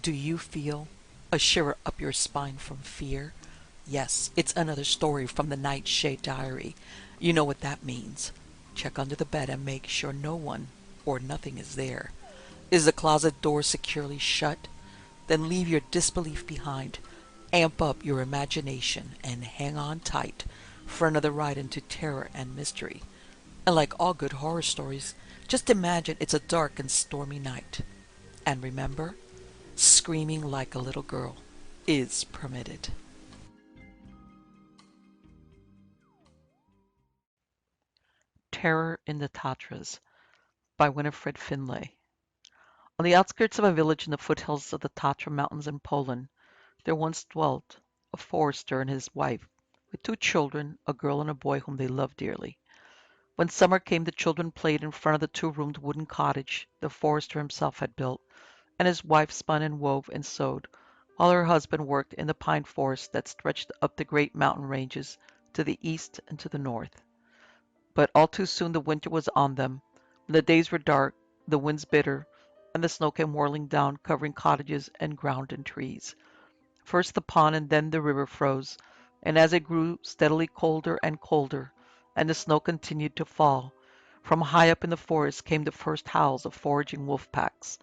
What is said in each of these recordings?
Do you feel a shiver up your spine from fear? Yes, it's another story from the Nightshade Diary. You know what that means. Check under the bed and make sure no one or nothing is there. Is the closet door securely shut? Then leave your disbelief behind. Amp up your imagination and hang on tight for another ride into terror and mystery. And like all good horror stories, just imagine it's a dark and stormy night. And remember, screaming like a little girl is permitted. Terror in the Tatras by Winifred Finlay. On the outskirts of a village in the foothills of the Tatra Mountains in Poland, there once dwelt a forester and his wife, with two children, a girl and a boy whom they loved dearly. When summer came, the children played in front of the two-roomed wooden cottage the forester himself had built, and his wife spun and wove and sewed, while her husband worked in the pine forest that stretched up the great mountain ranges to the east and to the north. But all too soon the winter was on them, when the days were dark, the winds bitter, and the snow came whirling down, covering cottages and ground and trees. First the pond and then the river froze, and as it grew steadily colder and colder, and the snow continued to fall, from high up in the forest came the first howls of foraging wolf packs.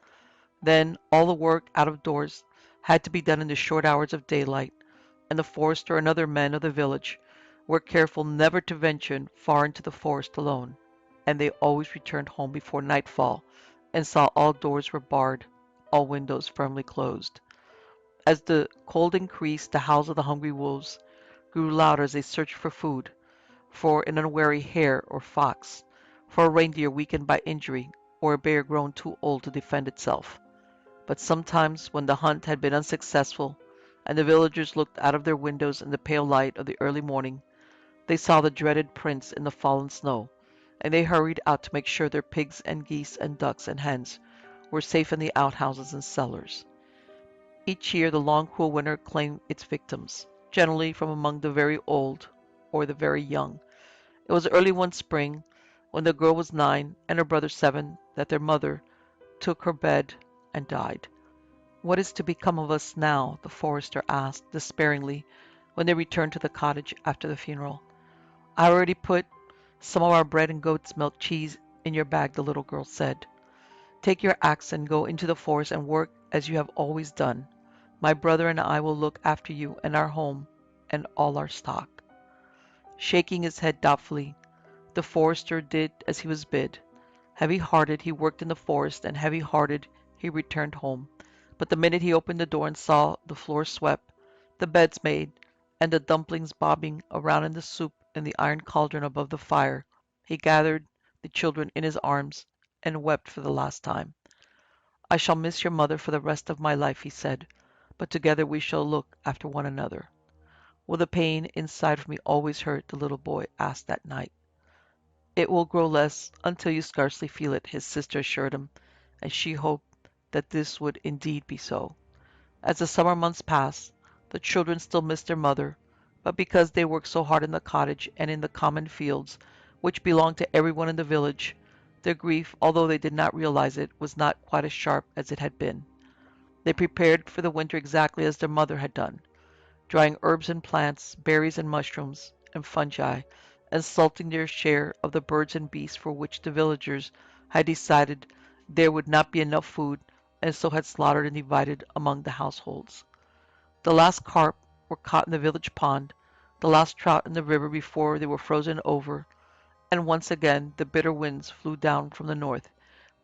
Then all the work out of doors had to be done in the short hours of daylight, and the forester and other men of the village were careful never to venture far into the forest alone, and they always returned home before nightfall and saw all doors were barred, all windows firmly closed. As the cold increased, the howls of the hungry wolves grew louder as they searched for food, for an unwary hare or fox, for a reindeer weakened by injury, or a bear grown too old to defend itself. But sometimes, when the hunt had been unsuccessful, and the villagers looked out of their windows in the pale light of the early morning, they saw the dreaded prints in the fallen snow, and they hurried out to make sure their pigs and geese and ducks and hens were safe in the outhouses and cellars. Each year the long cruel winter claimed its victims, generally from among the very old or the very young. It was early one spring, when the girl was 9 and her brother 7, that their mother took her bed and died. "What is to become of us now?" the forester asked despairingly when they returned to the cottage after the funeral. "I already put some of our bread and goat's milk cheese in your bag," the little girl said. "Take your axe and go into the forest and work as you have always done. My brother and I will look after you and our home and all our stock." Shaking his head doubtfully, the forester did as he was bid. Heavy-hearted he worked in the forest, and heavy-hearted he returned home. But the minute he opened the door and saw the floor swept, the beds made, and the dumplings bobbing around in the soup in the iron cauldron above the fire, he gathered the children in his arms and wept for the last time. "I shall miss your mother for the rest of my life," he said, "but together we shall look after one another." "Will the pain inside of me always hurt?" the little boy asked that night. "It will grow less until you scarcely feel it," his sister assured him, and she hoped that this would indeed be so. As the summer months passed, the children still missed their mother, but because they worked so hard in the cottage and in the common fields, which belonged to everyone in the village, their grief, although they did not realize it, was not quite as sharp as it had been. They prepared for the winter exactly as their mother had done, drying herbs and plants, berries and mushrooms and fungi, and salting their share of the birds and beasts for which the villagers had decided there would not be enough food, and so had slaughtered and divided among the households. The last carp were caught in the village pond, the last trout in the river before they were frozen over, and once again the bitter winds flew down from the north,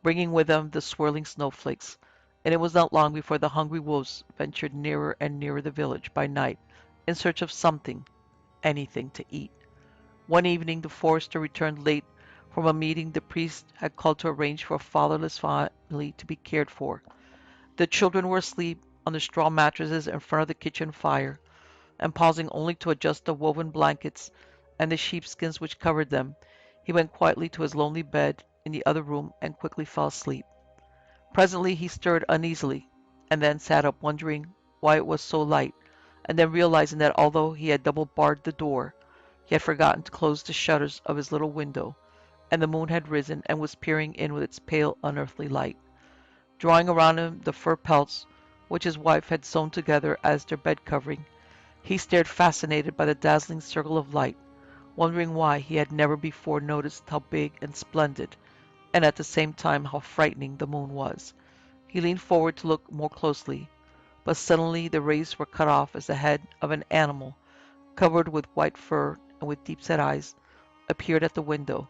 bringing with them the swirling snowflakes, and it was not long before the hungry wolves ventured nearer and nearer the village by night in search of something, anything to eat. One evening the forester returned late from a meeting the priest had called to arrange for a fatherless family to be cared for. The children were asleep on the straw mattresses in front of the kitchen fire, and pausing only to adjust the woven blankets and the sheepskins which covered them, he went quietly to his lonely bed in the other room and quickly fell asleep. Presently he stirred uneasily, and then sat up wondering why it was so light, and then realizing that although he had double barred the door, he had forgotten to close the shutters of his little window, and the moon had risen and was peering in with its pale unearthly light. Drawing around him the fur pelts which his wife had sewn together as their bed covering, he stared fascinated by the dazzling circle of light, wondering why he had never before noticed how big and splendid, and at the same time how frightening, the moon was. He leaned forward to look more closely, but suddenly the rays were cut off as the head of an animal, covered with white fur and with deep-set eyes, appeared at the window,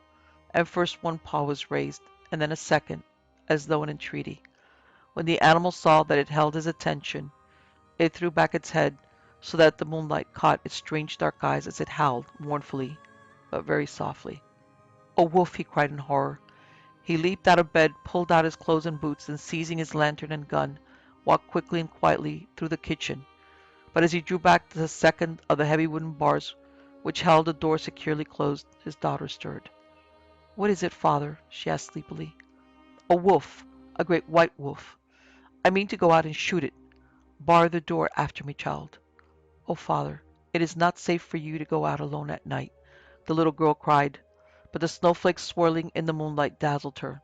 and first one paw was raised, and then a second, as though in entreaty. When the animal saw that it held his attention, it threw back its head so that the moonlight caught its strange dark eyes as it howled mournfully, but very softly. "A wolf!" he cried in horror. He leaped out of bed, pulled out his clothes and boots, and seizing his lantern and gun, walked quickly and quietly through the kitchen. But as he drew back the second of the heavy wooden bars which held the door securely closed, his daughter stirred. "What is it, father?" she asked sleepily. "A wolf, a great white wolf. I mean to go out and shoot it. Bar the door after me, child." "Oh, father, it is not safe for you to go out alone at night," the little girl cried, but the snowflakes swirling in the moonlight dazzled her,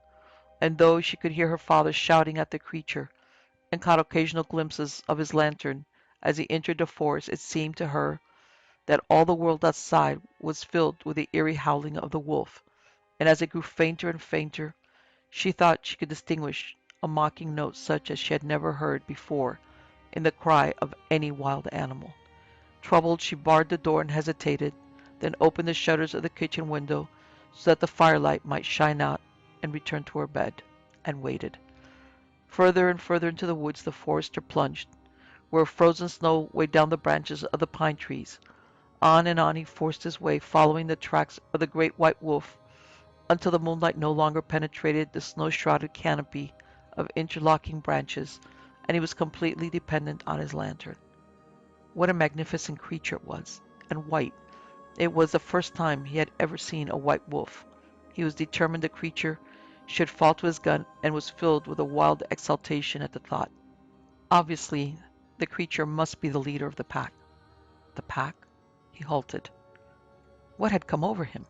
and though she could hear her father shouting at the creature, and caught occasional glimpses of his lantern as he entered the forest, it seemed to her that all the world outside was filled with the eerie howling of the wolf, and as it grew fainter and fainter, she thought she could distinguish a mocking note such as she had never heard before in the cry of any wild animal. Troubled, she barred the door and hesitated, then opened the shutters of the kitchen window so that the firelight might shine out, and returned to her bed, and waited. Further and further into the woods the forester plunged, where frozen snow weighed down the branches of the pine trees. On and on he forced his way, following the tracks of the great white wolf, until the moonlight no longer penetrated the snow-shrouded canopy of interlocking branches, and he was completely dependent on his lantern. What a magnificent creature it was, and white. It was the first time he had ever seen a white wolf. He was determined the creature should fall to his gun, and was filled with a wild exultation at the thought. Obviously, the creature must be the leader of the pack. The pack? He halted. What had come over him?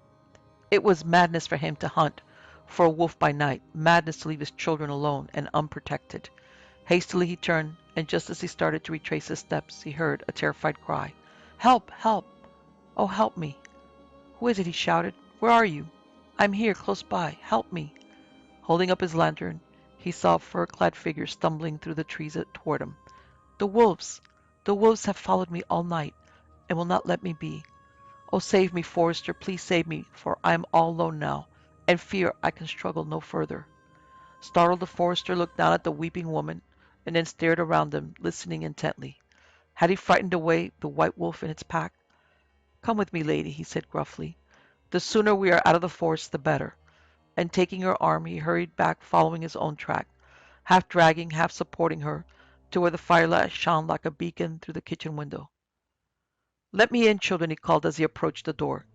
It was madness for him to hunt for a wolf by night, madness to leave his children alone and unprotected. Hastily he turned, and just as he started to retrace his steps, he heard a terrified cry. "Help! Help! Oh, help me!" "Who is it?" he shouted. "Where are you?" "I'm here, close by. Help me!" Holding up his lantern, he saw a fur-clad figure stumbling through the trees toward him. "The wolves! The wolves have followed me all night, and will not let me be. Oh, save me, forester, please save me, for I am all alone now, and fear I can struggle no further." Startled, the forester looked down at the weeping woman, and then stared around him, listening intently. Had he frightened away the white wolf and its pack? "Come with me, lady," he said gruffly. "The sooner we are out of the forest, the better." And taking her arm, he hurried back, following his own track, half dragging, half supporting her, to where the firelight shone like a beacon through the kitchen window. "Let me in, children," he called as he approached the door.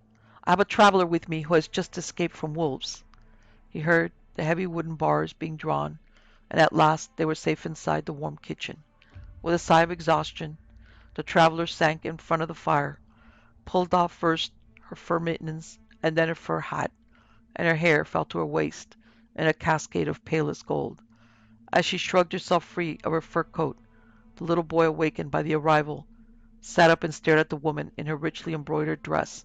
"I have a traveler with me who has just escaped from wolves." He heard the heavy wooden bars being drawn, and at last they were safe inside the warm kitchen. With a sigh of exhaustion, the traveler sank in front of the fire, pulled off first her fur mittens and then her fur hat, and her hair fell to her waist in a cascade of palest gold. As she shrugged herself free of her fur coat, the little boy, awakened by the arrival, sat up and stared at the woman in her richly embroidered dress,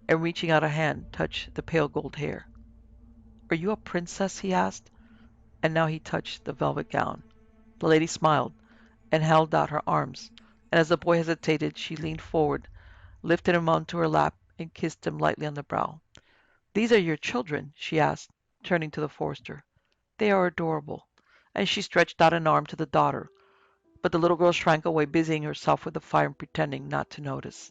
and reaching out a hand, touched the pale gold hair. "Are you a princess?" he asked, and now he touched the velvet gown. The lady smiled and held out her arms, and as the boy hesitated, she leaned forward, lifted him onto her lap, and kissed him lightly on the brow. "These are your children?" she asked, turning to the forester. "They are adorable." And she stretched out an arm to the daughter, but the little girl shrank away, busying herself with the fire and pretending not to notice.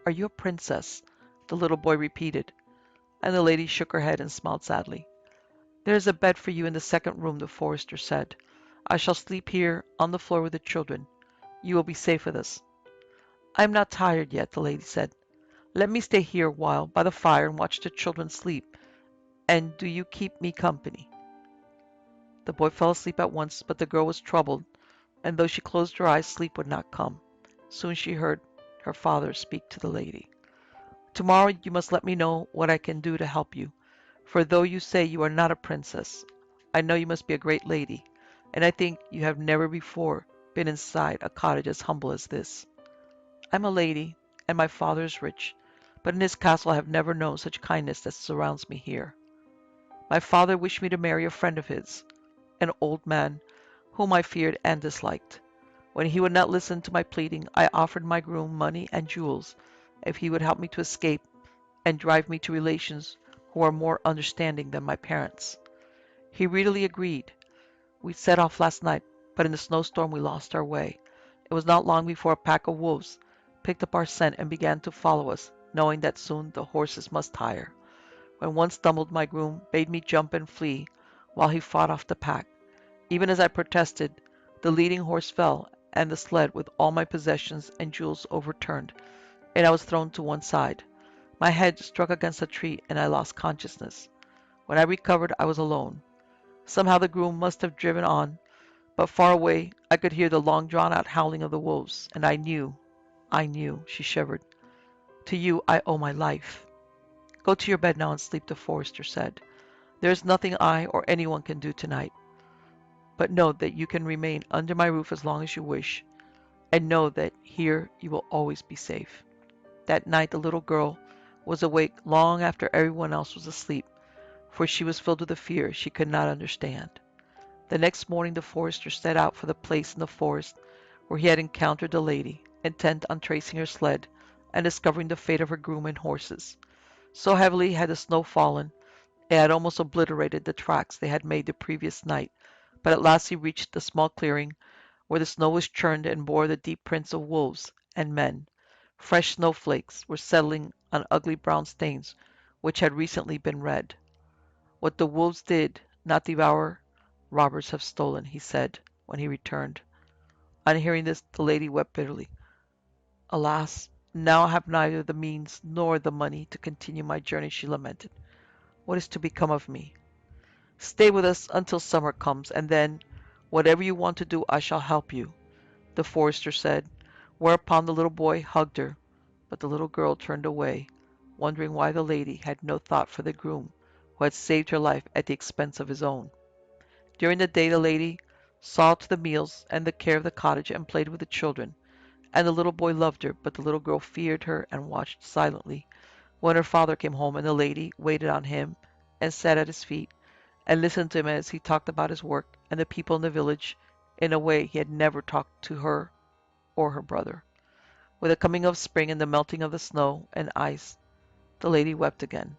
"Are you a princess?" the little boy repeated, and the lady shook her head and smiled sadly. "There is a bed for you in the second room," the forester said. "I shall sleep here on the floor with the children. You will be safe with us." "I am not tired yet," the lady said. "Let me stay here a while by the fire and watch the children sleep, and do you keep me company." The boy fell asleep at once, but the girl was troubled, and though she closed her eyes, sleep would not come. Soon she heard her father speak to the lady. "Tomorrow you must let me know what I can do to help you, for though you say you are not a princess, I know you must be a great lady, and I think you have never before been inside a cottage as humble as this. I'm a lady, and my father is rich, but in his castle I have never known such kindness as surrounds me here. My father wished me to marry a friend of his, an old man, whom I feared and disliked. When he would not listen to my pleading, I offered my groom money and jewels if he would help me to escape and drive me to relations who are more understanding than my parents. He readily agreed. We set off last night, but in the snowstorm we lost our way. It was not long before a pack of wolves picked up our scent and began to follow us, knowing that soon the horses must tire. When one stumbled, my groom bade me jump and flee while he fought off the pack. Even as I protested, the leading horse fell, and the sled with all my possessions and jewels overturned, and I was thrown to one side. My head struck against a tree, and I lost consciousness. When I recovered, I was alone. Somehow the groom must have driven on, but far away I could hear the long drawn out howling of the wolves, and I knew, she shivered. To you I owe my life. Go to your bed now and sleep, the forester said. There is nothing I or anyone can do tonight, but know that you can remain under my roof as long as you wish, and know that here you will always be safe. That night the little girl was awake long after everyone else was asleep, for she was filled with a fear she could not understand. The next morning the forester set out for the place in the forest where he had encountered the lady, intent on tracing her sled and discovering the fate of her groom and horses. So heavily had the snow fallen, it had almost obliterated the tracks they had made the previous night, but at last he reached the small clearing where the snow was churned and bore the deep prints of wolves and men. Fresh snowflakes were settling on ugly brown stains which had recently been red. What the wolves did not devour, robbers have stolen, he said when he returned. On hearing this, the lady wept bitterly. Alas, now I have neither the means nor the money to continue my journey, she lamented. What is to become of me? Stay with us until summer comes, and then, whatever you want to do, I shall help you, the forester said, whereupon the little boy hugged her, but the little girl turned away, wondering why the lady had no thought for the groom, who had saved her life at the expense of his own. During the day the lady saw to the meals and the care of the cottage and played with the children, and the little boy loved her, but the little girl feared her and watched silently when her father came home, and the lady waited on him and sat at his feet and listened to him as he talked about his work and the people in the village in a way he had never talked to her or her brother. With the coming of spring and the melting of the snow and ice, the lady wept again.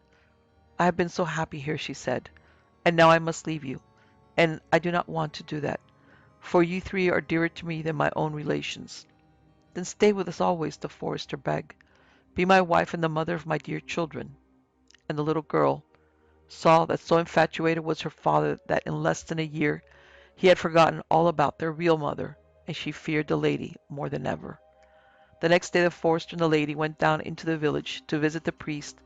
I have been so happy here, she said, and now I must leave you, and I do not want to do that, for you three are dearer to me than my own relations. Then stay with us always, the forester begged. Be my wife and the mother of my dear children. And the little girl saw that so infatuated was her father that in less than a year he had forgotten all about their real mother, and she feared the lady more than ever. The next day the forester and the lady went down into the village to visit the priest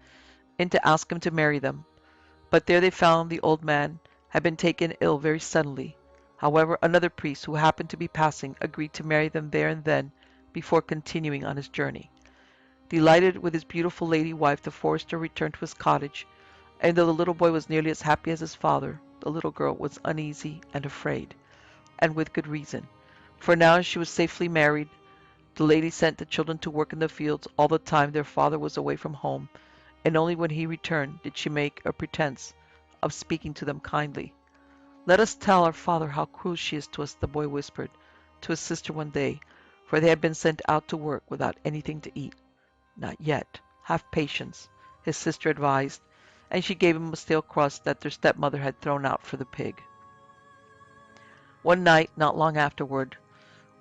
and to ask him to marry them. But there they found the old man had been taken ill very suddenly. However, another priest who happened to be passing agreed to marry them there and then before continuing on his journey. Delighted with his beautiful lady wife, the forester returned to his cottage, and though the little boy was nearly as happy as his father, the little girl was uneasy and afraid, and with good reason. For now she was safely married, the lady sent the children to work in the fields all the time their father was away from home, and only when he returned did she make a pretense of speaking to them kindly. Let us tell our father how cruel she is to us, the boy whispered to his sister one day, for they had been sent out to work without anything to eat. Not yet. Have patience, his sister advised, and she gave him a stale crust that their stepmother had thrown out for the pig. One night, not long afterward,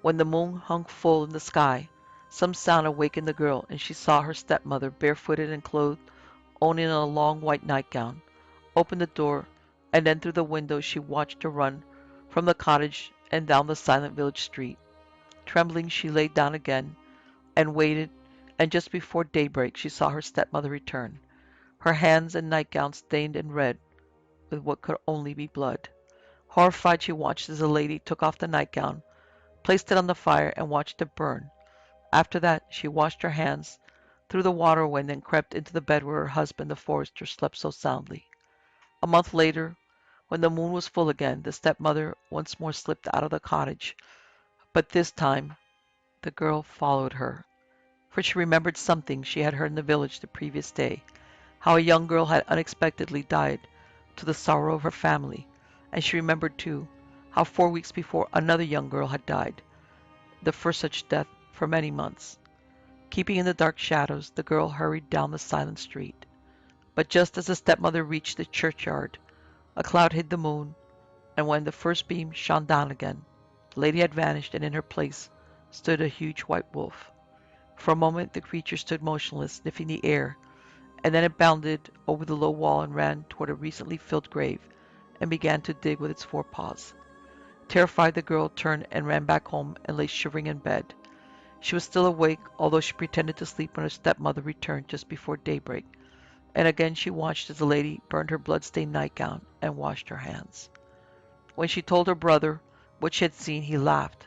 when the moon hung full in the sky, some sound awakened the girl, and she saw her stepmother, barefooted and clothed only in a long white nightgown, open the door, and then through the window she watched her run from the cottage and down the silent village street. Trembling, she lay down again and waited, and just before daybreak she saw her stepmother return, her hands and nightgown stained and red with what could only be blood. Horrified, she watched as the lady took off the nightgown, placed it on the fire, and watched it burn. After that she washed her hands, threw the water away, and then crept into the bed where her husband, the forester, slept so soundly. A month later, when the moon was full again, the stepmother once more slipped out of the cottage, But this time the girl followed her, for she remembered something she had heard in the village the previous day, how a young girl had unexpectedly died, to the sorrow of her family, and she remembered, too, how 4 weeks before another young girl had died, the first such death for many months. Keeping in the dark shadows, the girl hurried down the silent street. But just as the stepmother reached the churchyard, a cloud hid the moon, and when the first beam shone down again, the lady had vanished, and in her place stood a huge white wolf. For a moment the creature stood motionless, sniffing the air, and then it bounded over the low wall and ran toward a recently filled grave and began to dig with its forepaws. Terrified, the girl turned and ran back home and lay shivering in bed. She was still awake, although she pretended to sleep when her stepmother returned just before daybreak, and again she watched as the lady burned her blood-stained nightgown and washed her hands. When she told her brother what she had seen, he laughed.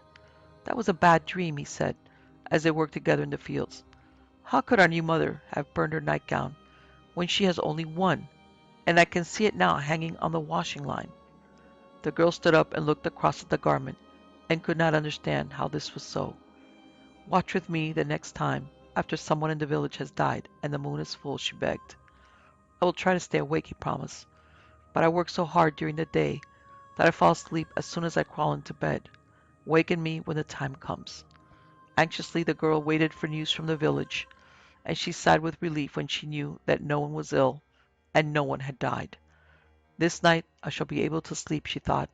"That was a bad dream," he said, as they worked together in the fields. "How could our new mother have burned her nightgown when she has only one, and I can see it now hanging on the washing line?" The girl stood up and looked across at the garment, and could not understand how this was so. "Watch with me the next time, after someone in the village has died and the moon is full," she begged. "I will try to stay awake," he promised, "but I work so hard during the day that I fall asleep as soon as I crawl into bed. Waken me when the time comes." Anxiously the girl waited for news from the village, and she sighed with relief when she knew that no one was ill and no one had died. "This night I shall be able to sleep," she thought,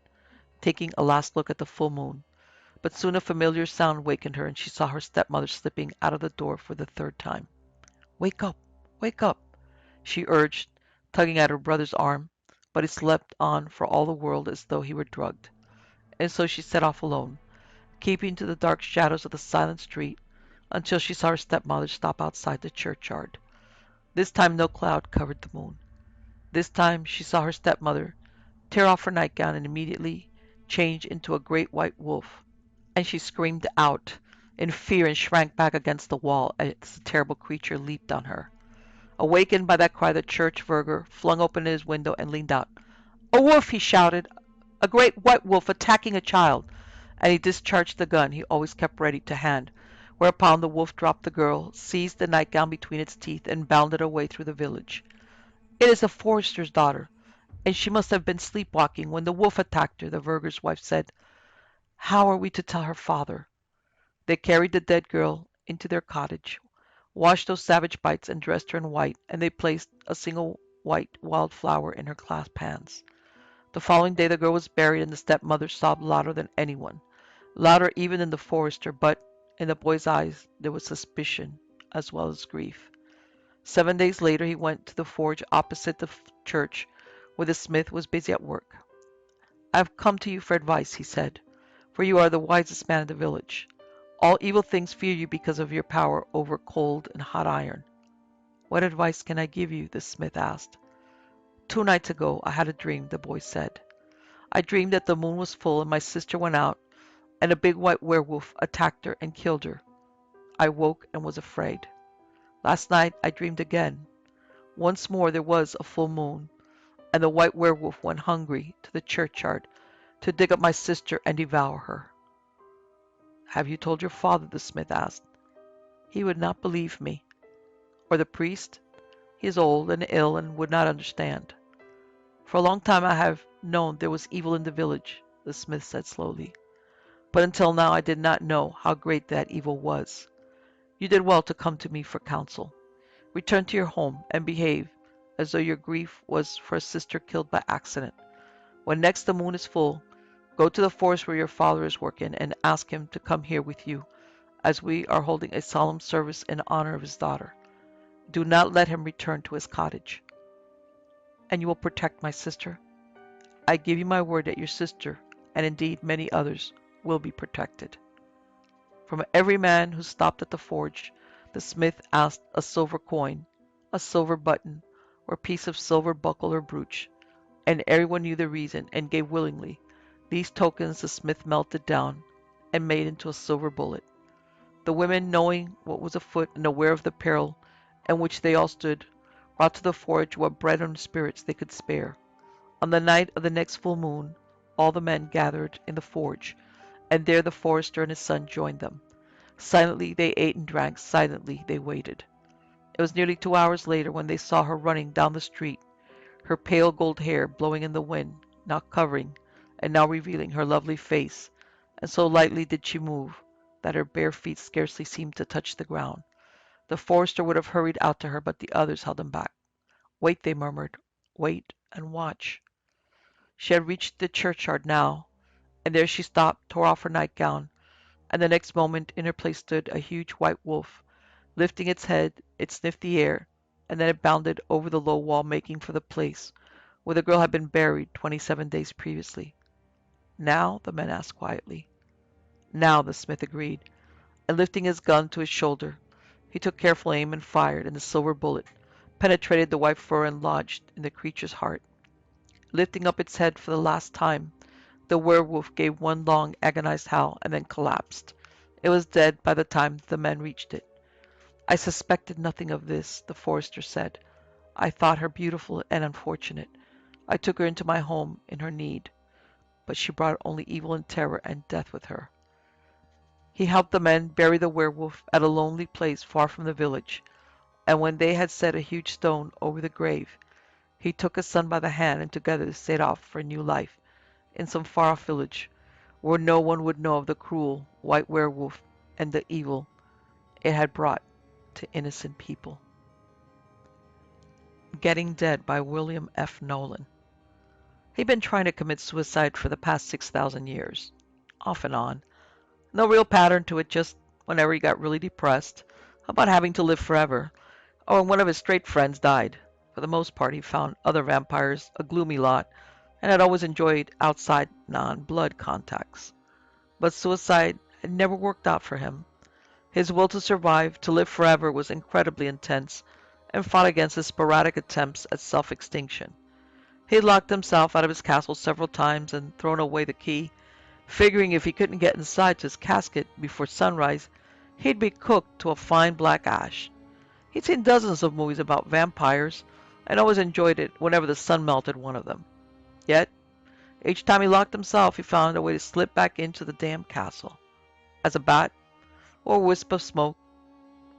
taking a last look at the full moon. But soon a familiar sound wakened her, and she saw her stepmother slipping out of the door for the third time. "Wake up! Wake up!" she urged, tugging at her brother's arm, but he slept on for all the world as though he were drugged. And so she set off alone, keeping to the dark shadows of the silent street until she saw her stepmother stop outside the churchyard. This time no cloud covered the moon. This time she saw her stepmother tear off her nightgown and immediately change into a great white wolf, and she screamed out in fear and shrank back against the wall as the terrible creature leaped on her. Awakened by that cry, the church verger flung open his window and leaned out. "A wolf!" he shouted. "A great white wolf attacking a child!" And he discharged the gun he always kept ready to hand, whereupon the wolf dropped the girl, seized the nightgown between its teeth, and bounded away through the village. "It is a forester's daughter, and she must have been sleepwalking when the wolf attacked her," the verger's wife said. "How are we to tell her father?" They carried the dead girl into their cottage, washed those savage bites, and dressed her in white, and they placed a single white wild flower in her clasped hands. The following day the girl was buried, and the stepmother sobbed louder than anyone, louder even than the forester, but in the boy's eyes there was suspicion as well as grief. 7 days later he went to the forge opposite the church, where the smith was busy at work. "I have come to you for advice," he said, "for you are the wisest man in the village. All evil things fear you because of your power over cold and hot iron." "What advice can I give you?" the smith asked. "2 nights ago I had a dream," the boy said. "I dreamed that the moon was full and my sister went out, and a big white werewolf attacked her and killed her. I woke and was afraid. Last night I dreamed again. Once more there was a full moon, and the white werewolf went hungry to the churchyard to dig up my sister and devour her." "Have you told your father?" the smith asked. "He would not believe me." "Or the priest?" "He is old and ill and would not understand." "For a long time I have known there was evil in the village," the smith said slowly. "But until now I did not know how great that evil was. You did well to come to me for counsel. Return to your home and behave as though your grief was for a sister killed by accident. When next the moon is full, go to the forest where your father is working and ask him to come here with you, as we are holding a solemn service in honor of his daughter. Do not let him return to his cottage." "And you will protect my sister?" "I give you my word that your sister, and indeed many others, will be protected." From every man who stopped at the forge, the smith asked a silver coin, a silver button, or piece of silver buckle or brooch, and everyone knew the reason and gave willingly. These tokens the smith melted down and made into a silver bullet. The women, knowing what was afoot and aware of the peril in which they all stood, brought to the forge what bread and spirits they could spare. On the night of the next full moon all the men gathered in the forge, and there the forester and his son joined them. Silently they ate and drank, silently they waited. It was nearly 2 hours later when they saw her running down the street, her pale gold hair blowing in the wind, now covering and now revealing her lovely face, and so lightly did she move that her bare feet scarcely seemed to touch the ground. The forester would have hurried out to her, but the others held him back. Wait, they murmured. Wait and watch. She had reached the churchyard now, and there she stopped, tore off her nightgown, and the next moment in her place stood a huge white wolf. Lifting its head, it sniffed the air, and then it bounded over the low wall, making for the place where the girl had been buried 27 days previously. Now? The men asked quietly. Now, the smith agreed, and lifting his gun to his shoulder, he took careful aim and fired, and the silver bullet penetrated the white fur and lodged in the creature's heart. Lifting up its head for the last time, the werewolf gave one long, agonized howl and then collapsed. It was dead by the time the men reached it. I suspected nothing of this, the forester said. I thought her beautiful and unfortunate. I took her into my home in her need, but she brought only evil and terror and death with her. He helped the men bury the werewolf at a lonely place far from the village, and when they had set a huge stone over the grave, he took his son by the hand and together they set off for a new life in some far-off village where no one would know of the cruel white werewolf and the evil it had brought to innocent people. Getting Dead by William F. Nolan. He'd been trying to commit suicide for the past 6,000 years, off and on. No real pattern to it, just whenever he got really depressed about having to live forever, or when one of his straight friends died. For the most part, he found other vampires a gloomy lot and had always enjoyed outside non-blood contacts. But suicide had never worked out for him. His will to survive, to live forever, was incredibly intense and fought against his sporadic attempts at self-extinction. He had locked himself out of his castle several times and thrown away the key, figuring if he couldn't get inside to his casket before sunrise, he'd be cooked to a fine black ash. He'd seen dozens of movies about vampires and always enjoyed it whenever the sun melted one of them. Yet, each time he locked himself, he found a way to slip back into the damned castle. As a bat, or a wisp of smoke,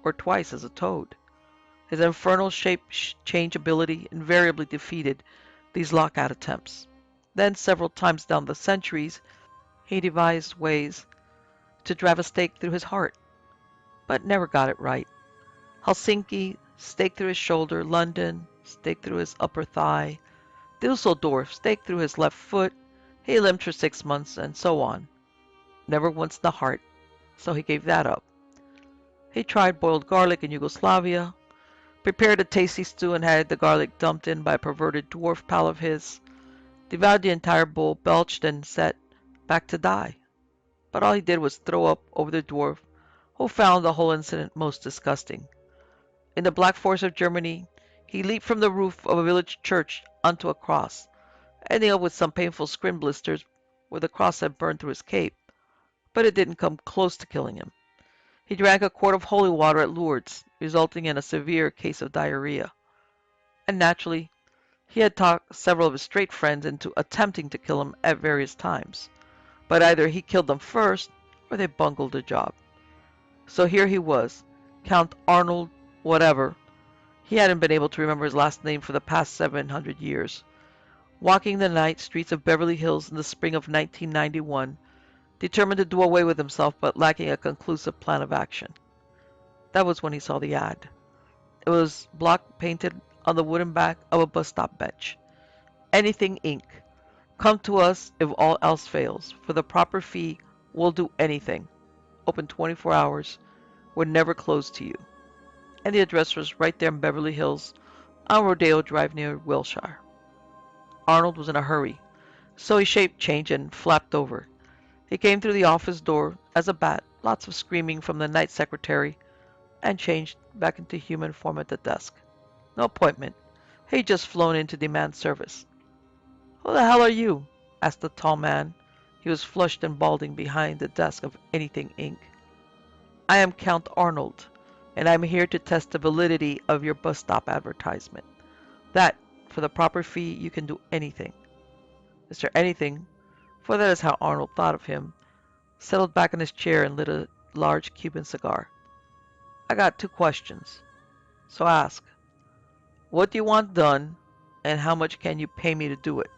or twice as a toad. His infernal shape change ability invariably defeated these lockout attempts. Then, several times down the centuries, he devised ways to drive a stake through his heart, but never got it right. Helsinki, stake through his shoulder. London, stake through his upper thigh. Dusseldorf, stake through his left foot. He limped for 6 months, and so on. Never once the heart, so he gave that up. He tried boiled garlic in Yugoslavia, prepared a tasty stew and had the garlic dumped in by a perverted dwarf pal of his, devoured the entire bowl, belched, and sat back to die. But all he did was throw up over the dwarf, who found the whole incident most disgusting. In the Black Forest of Germany, he leaped from the roof of a village church onto a cross, ending up with some painful skin blisters where the cross had burned through his cape, but it didn't come close to killing him. He drank a quart of holy water at Lourdes, resulting in a severe case of diarrhea. And naturally, he had talked several of his straight friends into attempting to kill him at various times. But either he killed them first, or they bungled the job. So here he was, Count Arnold whatever. He hadn't been able to remember his last name for the past 700 years. Walking the night streets of Beverly Hills in the spring of 1991, determined to do away with himself but lacking a conclusive plan of action. That was when he saw the ad. It was block painted on the wooden back of a bus stop bench. Anything Inc. Come to us if all else fails. For the proper fee, we'll do anything. Open 24 hours. We're never closed to you. And the address was right there in Beverly Hills on Rodeo Drive near Wilshire. Arnold was in a hurry, so he shape changed and flapped over. He came through the office door as a bat, lots of screaming from the night secretary, and changed back into human form at the desk. No appointment. He'd just flown in to demand service. "Who the hell are you?" asked the tall man. He was flushed and balding behind the desk of Anything Inc. "I am Count Arnold, and I am here to test the validity of your bus stop advertisement. That, for the proper fee, you can do anything." Mr. Anything, for that is how Arnold thought of him, settled back in his chair and lit a large Cuban cigar. I got 2 questions. So ask, what do you want done, and how much can you pay me to do it?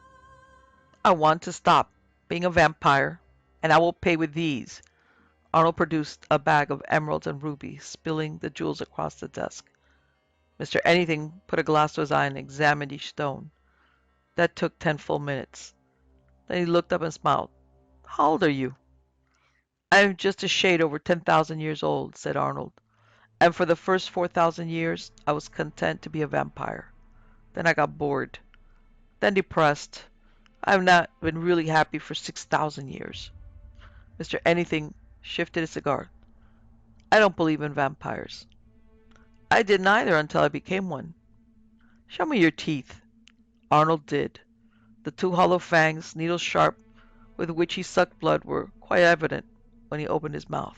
I want to stop being a vampire, and I will pay with these. Arnold produced a bag of emeralds and rubies, spilling the jewels across the desk. Mr. Anything put a glass to his eye and examined each stone. That took 10 full minutes. Then he looked up and smiled. How old are you? I am just a shade over 10,000 years old, said Arnold. And for the first 4,000 years, I was content to be a vampire. Then I got bored. Then depressed. I have not been really happy for 6,000 years. Mr. Anything shifted his cigar. I don't believe in vampires. I didn't either until I became one. Show me your teeth. Arnold did. The 2 hollow fangs, needle sharp, with which he sucked blood were quite evident when he opened his mouth.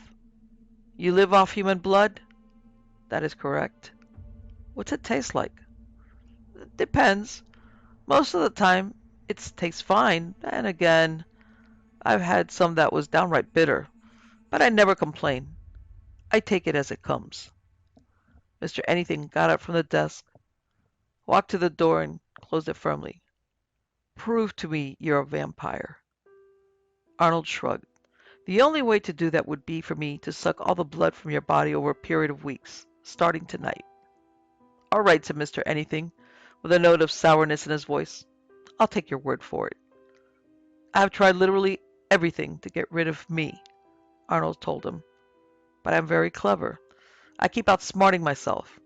You live off human blood? That is correct. What's it taste like? Depends. Most of the time, it tastes fine, and again, I've had some that was downright bitter, but I never complain. I take it as it comes. Mr. Anything got up from the desk, walked to the door, and closed it firmly. Prove to me you're a vampire. Arnold shrugged. The only way to do that would be for me to suck all the blood from your body over a period of weeks, starting tonight. All right, said Mr. Anything, with a note of sourness in his voice. I'll take your word for it. I have tried literally everything to get rid of me, Arnold told him. But I'm very clever. I keep outsmarting myself.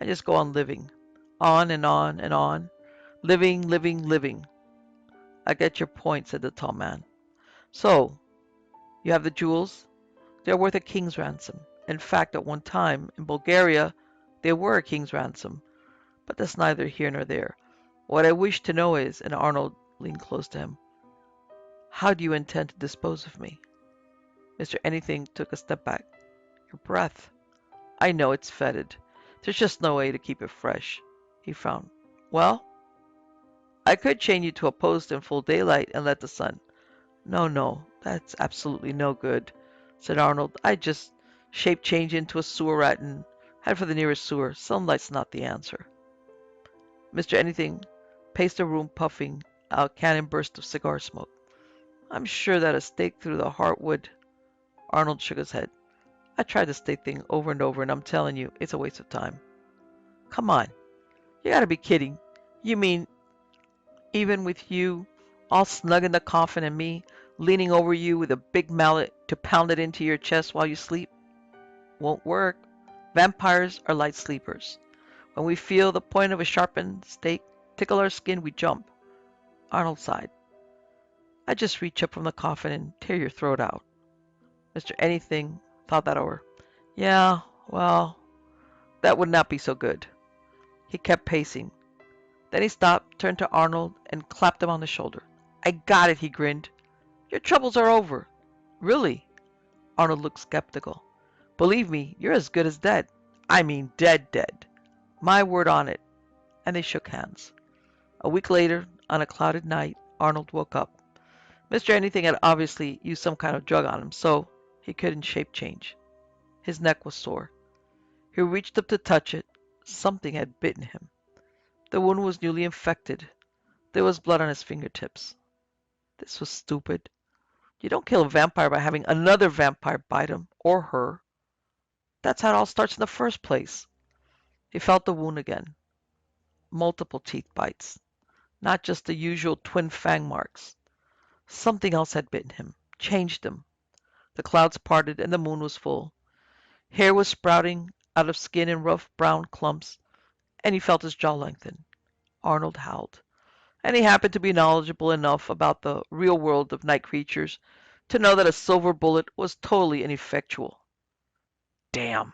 I just go on living. On and on and on. Living, living, living. I get your point, said the tall man. So, you have the jewels? They're worth a king's ransom. In fact, at one time, in Bulgaria, they were a king's ransom. But that's neither here nor there. What I wish to know is, and Arnold leaned close to him, how do you intend to dispose of me? Mr. Anything took a step back. Your breath. I know it's fetid. There's just no way to keep it fresh. He frowned. Well, I could chain you to a post in full daylight and let the sun. No, no, that's absolutely no good, said Arnold. I just shape change into a sewer rat and head for the nearest sewer. Sunlight's not the answer. Mr. Anything paced the room, puffing a cannon burst of cigar smoke. I'm sure that a stake through the heart would. Arnold shook his head. I tried the stake thing over and over, and I'm telling you, it's a waste of time. Come on. You gotta be kidding. You mean, even with you all snug in the coffin and me leaning over you with a big mallet to pound it into your chest while you sleep? Won't work. Vampires are light sleepers. When we feel the point of a sharpened stake tickle our skin, we jump. Arnold sighed. I just reach up from the coffin and tear your throat out. Mr. Anything thought that over. Yeah, well, that would not be so good. He kept pacing. Then he stopped, turned to Arnold, and clapped him on the shoulder. I got it, he grinned. Your troubles are over. Really? Arnold looked skeptical. Believe me, you're as good as dead. I mean dead, dead. My word on it. And they shook hands. A week later, on a clouded night, Arnold woke up. Mr. Anything had obviously used some kind of drug on him, so he couldn't shape change. His neck was sore. He reached up to touch it. Something had bitten him. The wound was newly infected. There was blood on his fingertips. This was stupid. You don't kill a vampire by having another vampire bite him, or her. That's how it all starts in the first place. He felt the wound again. Multiple teeth bites. Not just the usual twin fang marks. Something else had bitten him, changed him. The clouds parted and the moon was full. Hair was sprouting out of skin in rough brown clumps, and he felt his jaw lengthen. Arnold howled. And he happened to be knowledgeable enough about the real world of night creatures to know that a silver bullet was totally ineffectual. Damn!